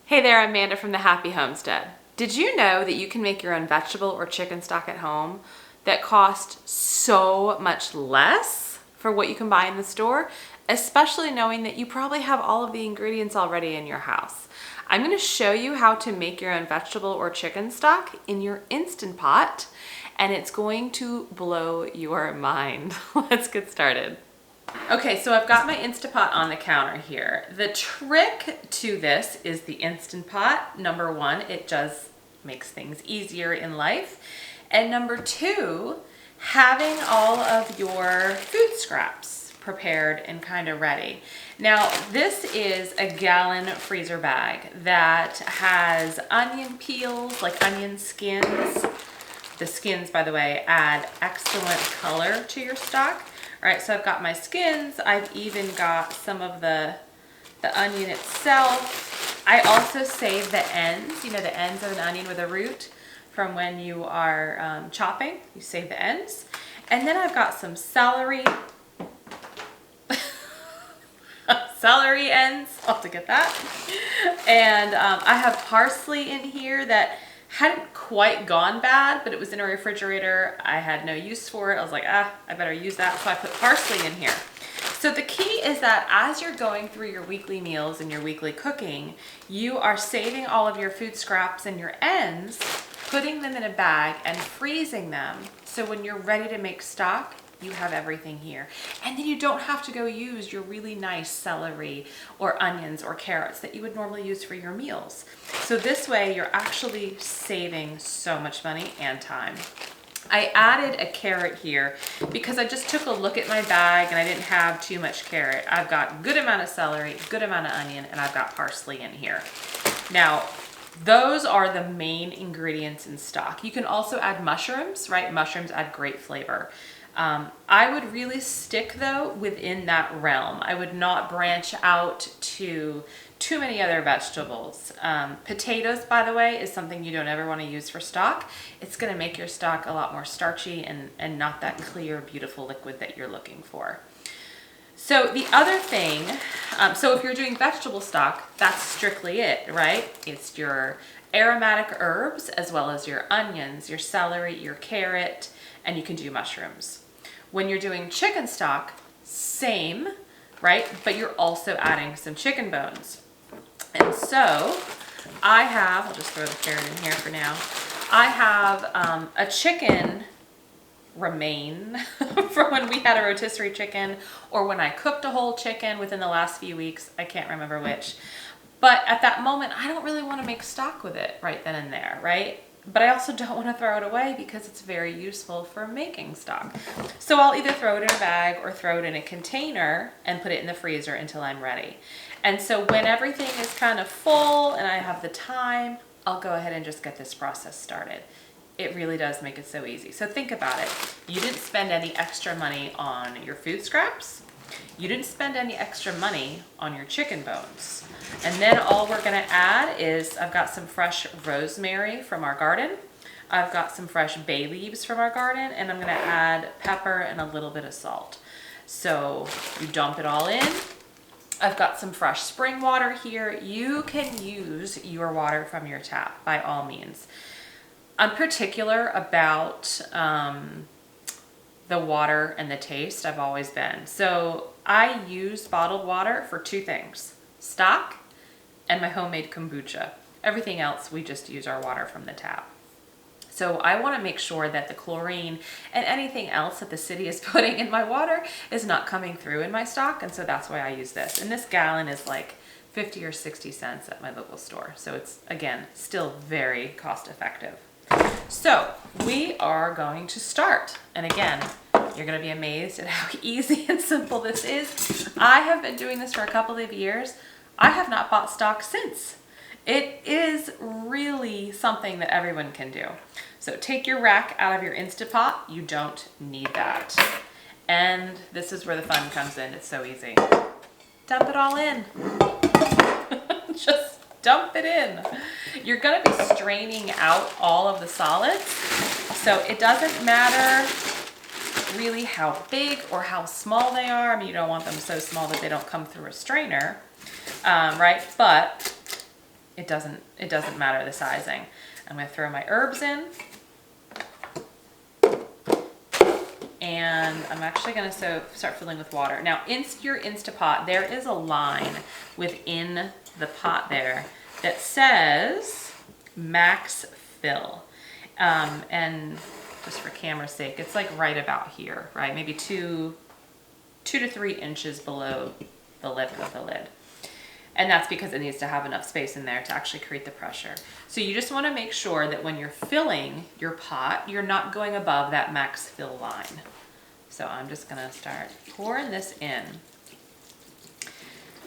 Hey there, I'm Amanda from the Happy Homestead. Did you know that you can make your own vegetable or chicken stock at home that cost so much less for what you can buy in the store, especially knowing that you probably have all of the ingredients already in your house? I'm going to show you how to make your own vegetable or chicken stock in your Instant Pot, and it's going to blow your mind. Let's get started. Okay, so I've got my Instant Pot on the counter here. The trick to this is the Instant Pot. Number one, it just makes things easier in life. And number two, having all of your food scraps prepared and kind of ready. Now, this is a gallon freezer bag that has onion peels, like onion skins. The skins, by the way, add excellent color to your stock. All right, so I've got my skins. I've even got some of the onion itself. I also save the ends, you know, the ends of an onion with a root from when you are chopping. You save the ends. And then I've got some celery. Celery ends, I'll have to get that. And I have parsley in here that hadn't quite gone bad, but it was in a refrigerator. I had no use for it. I was like, I better use that. So I put parsley in here. So the key is that as you're going through your weekly meals and your weekly cooking, you are saving all of your food scraps and your ends, putting them in a bag and freezing them. So when you're ready to make stock, you have everything here. And then you don't have to go use your really nice celery or onions or carrots that you would normally use for your meals. So this way you're actually saving so much money and time. I added a carrot here because I just took a look at my bag and I didn't have too much carrot. I've got good amount of celery, good amount of onion, and I've got parsley in here. Now, those are the main ingredients in stock. You can also add mushrooms, right? Mushrooms add great flavor. I would really stick though within that realm. I would not branch out to too many other vegetables. Potatoes, by the way, is something you don't ever want to use for stock. It's going to make your stock a lot more starchy and not that clear, beautiful liquid that you're looking for. So the other thing, so if you're doing vegetable stock, that's strictly it, right? It's your aromatic herbs as well as your onions, your celery, your carrot, and you can do mushrooms. When you're doing chicken stock, same, right? But you're also adding some chicken bones. And so I'll just throw the carrot in here for now. I have a chicken remain from when we had a rotisserie chicken or when I cooked a whole chicken within the last few weeks. I can't remember which. But at that moment, I don't really want to make stock with it right then and there, right? But I also don't want to throw it away because it's very useful for making stock. So I'll either throw it in a bag or throw it in a container and put it in the freezer until I'm ready. And so when everything is kind of full and I have the time, I'll go ahead and just get this process started. It really does make it so easy. So think about it. You didn't spend any extra money on your food scraps. You didn't spend any extra money on your chicken bones. And then all we're gonna add is, I've got some fresh rosemary from our garden. I've got some fresh bay leaves from our garden, and I'm gonna add pepper and a little bit of salt. So you dump it all in. I've got some fresh spring water here. You can use your water from your tap by all means. I'm particular about the water and the taste. I've always been. So I use bottled water for two things: stock and my homemade kombucha. Everything else, we just use our water from the tap. So I want to make sure that the chlorine and anything else that the city is putting in my water is not coming through in my stock. And so that's why I use this. And this gallon is like 50 or 60 cents at my local store. So it's, again, still very cost effective. So we are going to start. And again, you're going to be amazed at how easy and simple this is. I have been doing this for a couple of years. I have not bought stock since. It is really something that everyone can do. So take your rack out of your Instant Pot. You don't need that. And this is where the fun comes in. It's so easy. Dump it all in. Just dump it in. You're going to be straining out all of the solids. So it doesn't matter really how big or how small they are. I mean, you don't want them so small that they don't come through a strainer, right? But it doesn't matter the sizing. I'm gonna throw my herbs in. And I'm actually gonna start filling with water. Now, in your Instapot, there is a line within the pot there that says max fill. And just for camera's sake, it's like right about here, right? Maybe 2 to 3 inches below the lip of the lid. And that's because it needs to have enough space in there to actually create the pressure. So you just wanna make sure that when you're filling your pot, you're not going above that max fill line. So I'm just gonna start pouring this in.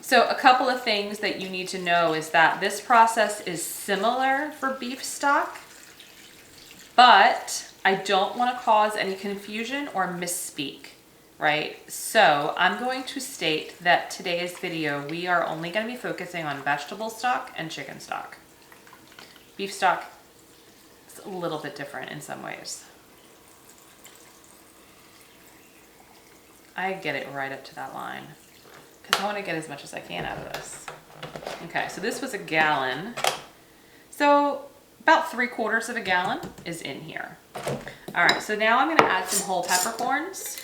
So a couple of things that you need to know is that this process is similar for beef stock, but I don't wanna cause any confusion or misspeak. Right? So I'm going to state that today's video, we are only going to be focusing on vegetable stock and chicken stock. Beef stock is a little bit different in some ways. I get it right up to that line because I want to get as much as I can out of this. Okay, so this was a gallon. So about 3/4 of a gallon is in here. All right, so now I'm going to add some whole peppercorns.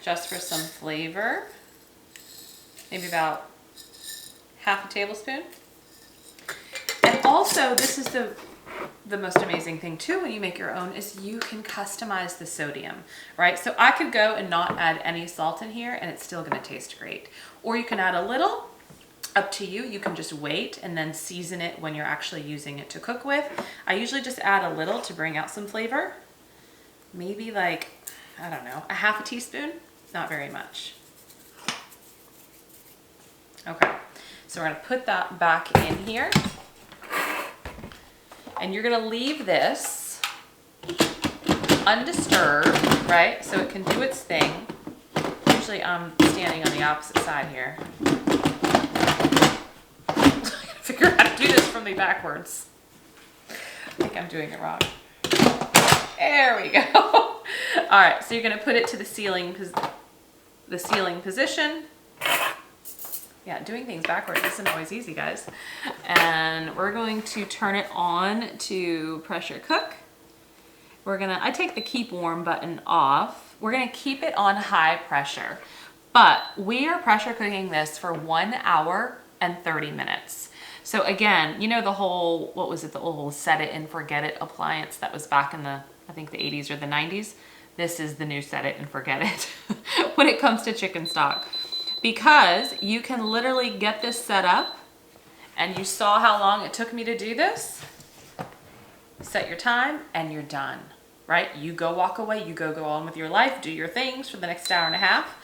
Just for some flavor, maybe about half a tablespoon. And also, this is the most amazing thing too when you make your own is you can customize the sodium, right? So I could go and not add any salt in here and it's still gonna taste great. Or you can add a little, up to you. You can just wait and then season it when you're actually using it to cook with. I usually just add a little to bring out some flavor. Maybe like, I don't know, a half a teaspoon. Not very much. Okay, so we're gonna put that back in here. And you're gonna leave this undisturbed, right? So it can do its thing. Usually I'm standing on the opposite side here. I gotta figure out how to do this from the backwards. I think I'm doing it wrong. There we go. All right, so you're gonna put it to the sealing position. Yeah, doing things backwards isn't always easy, guys. And we're going to turn it on to pressure cook. I take the keep warm button off. We're gonna keep it on high pressure, but we are pressure cooking this for 1 hour and 30 minutes. So again, you know the whole, what was it, the old set it and forget it appliance that was back in the, I think the 80s or the 90s? This is the new set it and forget it when it comes to chicken stock. Because you can literally get this set up, and you saw how long it took me to do this. Set your time and you're done, right? You go walk away, you go on with your life, do your things for the next hour and a half.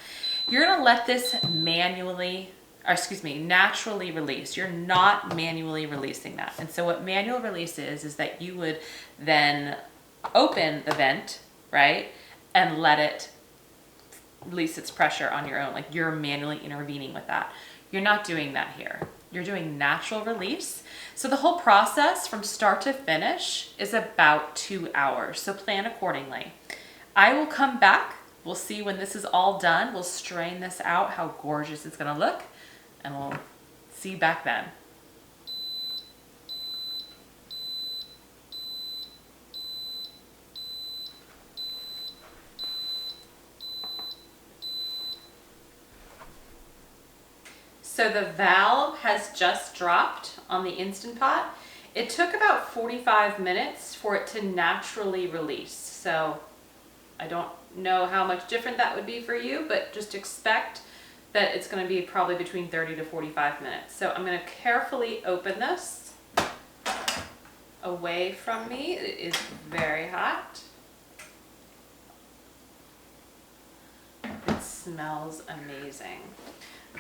You're gonna let this naturally release. You're not manually releasing that. And so what manual release is that you would then open the vent, right? And let it release its pressure on your own. Like you're manually intervening with that. You're not doing that here. You're doing natural release. So the whole process from start to finish is about 2 hours. So plan accordingly. I will come back. We'll see when this is all done. We'll strain this out, how gorgeous it's gonna look, and we'll see you back then. So the valve has just dropped on the Instant Pot. It took about 45 minutes for it to naturally release. So I don't know how much different that would be for you, but just expect that it's going to be probably between 30 to 45 minutes. So I'm going to carefully open this away from me. It is very hot. It smells amazing.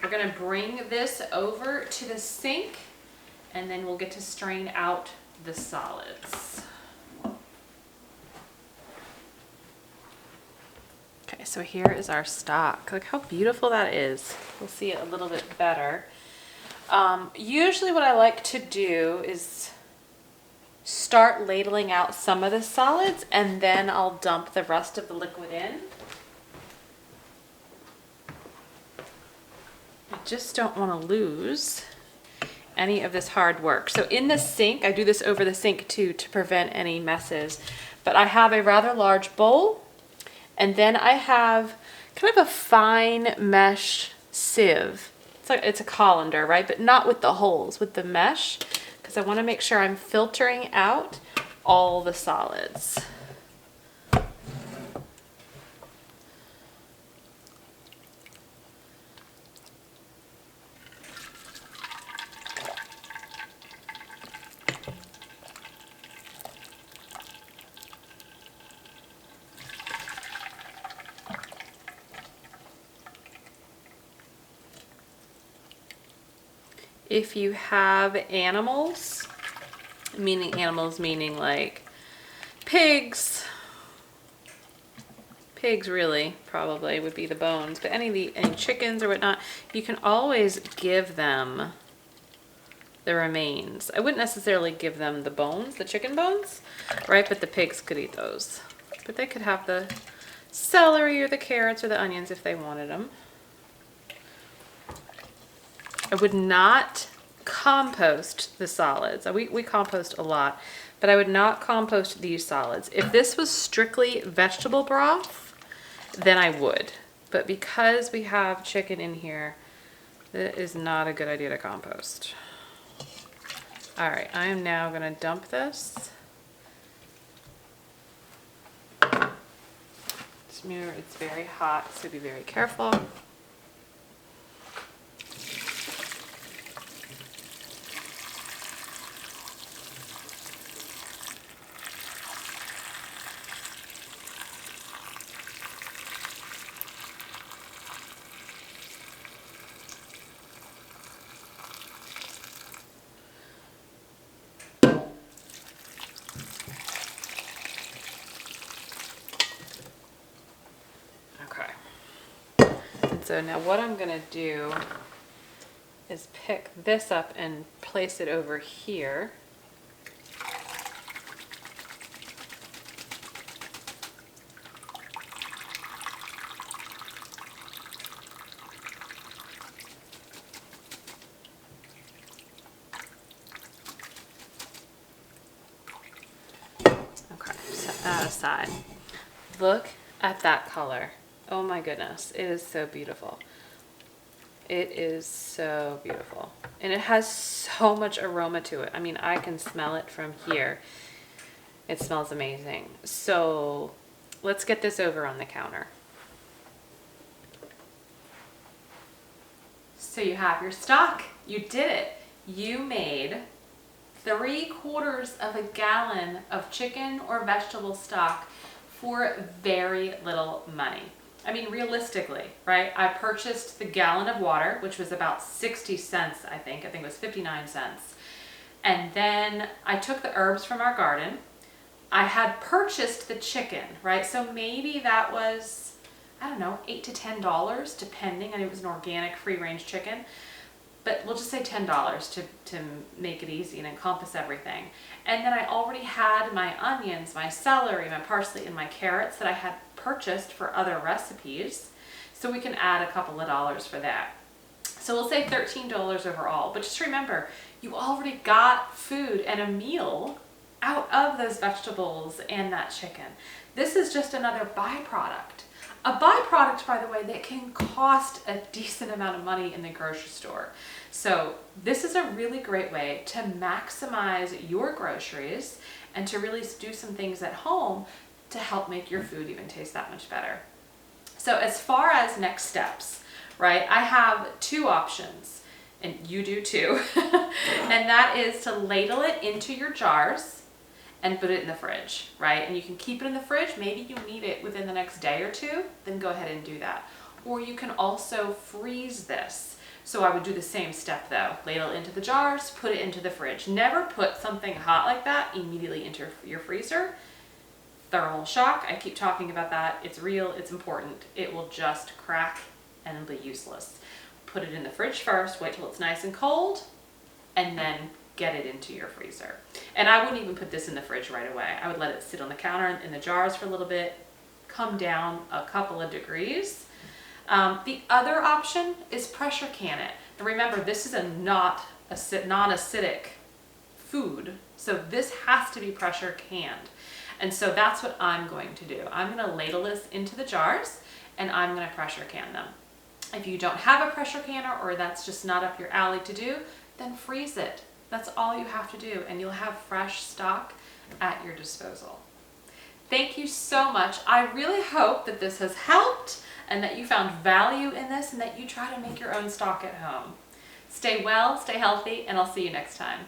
We're gonna bring this over to the sink and then we'll get to strain out the solids. Okay, so here is our stock. Look how beautiful that is. We'll see it a little bit better. Usually what I like to do is start ladling out some of the solids and then I'll dump the rest of the liquid in. I just don't want to lose any of this hard work. So in the sink, I do this over the sink too to prevent any messes, but I have a rather large bowl, and then I have kind of a fine mesh sieve. It's a colander, right? But not with the holes, with the mesh, because I want to make sure I'm filtering out all the solids. If you have animals meaning like pigs really probably would be the bones, but any chickens or whatnot, you can always give them the remains. I wouldn't necessarily give them the bones, the chicken bones, right? But the pigs could eat those. But they could have the celery or the carrots or the onions if they wanted them. I would not compost the solids. We compost a lot, but I would not compost these solids. If this was strictly vegetable broth, then I would. But because we have chicken in here, it is not a good idea to compost. All right, I am now gonna dump this. Just remember, it's very hot, so be very careful. So now what I'm gonna do is pick this up and place it over here. Okay, set that aside. Look at that color. Oh my goodness, it is so beautiful. It is so beautiful. And it has so much aroma to it. I mean, I can smell it from here. It smells amazing. So let's get this over on the counter. So you have your stock. You did it. You made 3/4 of a gallon of chicken or vegetable stock for very little money. I mean, realistically, right? I purchased the gallon of water, which was about 60 cents, I think. I think it was 59 cents. And then I took the herbs from our garden. I had purchased the chicken, right? So maybe that was, I don't know, $8 to $10, depending. I mean, it was an organic, free-range chicken. But we'll just say $10 to make it easy and encompass everything. And then I already had my onions, my celery, my parsley, and my carrots that I had purchased for other recipes. So we can add a couple of dollars for that. So we'll say $13 overall. But just remember, you already got food and a meal out of those vegetables and that chicken. This is just another byproduct. A byproduct, by the way, that can cost a decent amount of money in the grocery store. So this is a really great way to maximize your groceries and to really do some things at home to help make your food even taste that much better. So as far as next steps, right, I have 2 options, and you do too, and that is to ladle it into your jars and put it in the fridge, right? And you can keep it in the fridge. Maybe you need it within the next day or 2, then go ahead and do that. Or you can also freeze this. So I would do the same step though. Ladle into the jars, put it into the fridge. Never put something hot like that immediately into your freezer. Thermal shock, I keep talking about that. It's real, it's important. It will just crack and it'll be useless. Put it in the fridge first, wait till it's nice and cold, and then get it into your freezer. And I wouldn't even put this in the fridge right away. I would let it sit on the counter in the jars for a little bit, come down a couple of degrees. The other option is pressure can it. And remember, this is a not non-acidic food. So this has to be pressure canned. And so that's what I'm going to do. I'm going to ladle this into the jars and I'm going to pressure can them. If you don't have a pressure canner or that's just not up your alley to do, then freeze it. That's all you have to do and you'll have fresh stock at your disposal. Thank you so much. I really hope that this has helped and that you found value in this and that you try to make your own stock at home. Stay well, stay healthy, and I'll see you next time.